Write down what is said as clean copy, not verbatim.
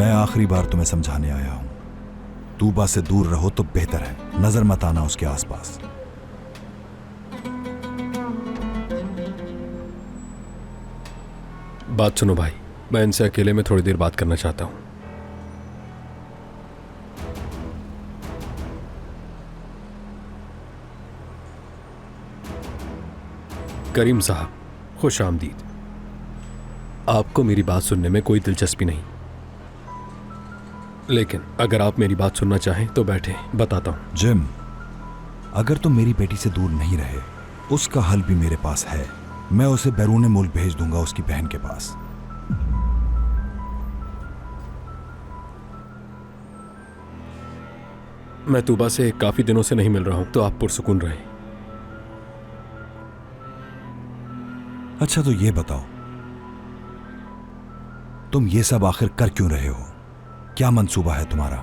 मैं आखिरी बार तुम्हें समझाने आया हूं, तूबा से दूर रहो तो बेहतर है। नजर मत आना उसके आसपास। बात सुनो भाई, मैं इनसे अकेले में थोड़ी देर बात करना चाहता हूं। करीम साहब, खुश आमदीद। आपको मेरी बात सुनने में कोई दिलचस्पी नहीं, लेकिन अगर आप मेरी बात सुनना चाहें तो बैठे, बताता हूं। जिम, अगर तुम मेरी बेटी से दूर नहीं रहे, उसका हल भी मेरे पास है। मैं उसे बैरून मुल्क भेज दूंगा उसकी बहन के पास। मैं तूबा से काफी दिनों से नहीं मिल रहा हूं, तो आप पुरसुकून रहे। अच्छा, तो ये बताओ, तुम ये सब आखिर कर क्यों रहे हो? क्या मंसूबा है तुम्हारा?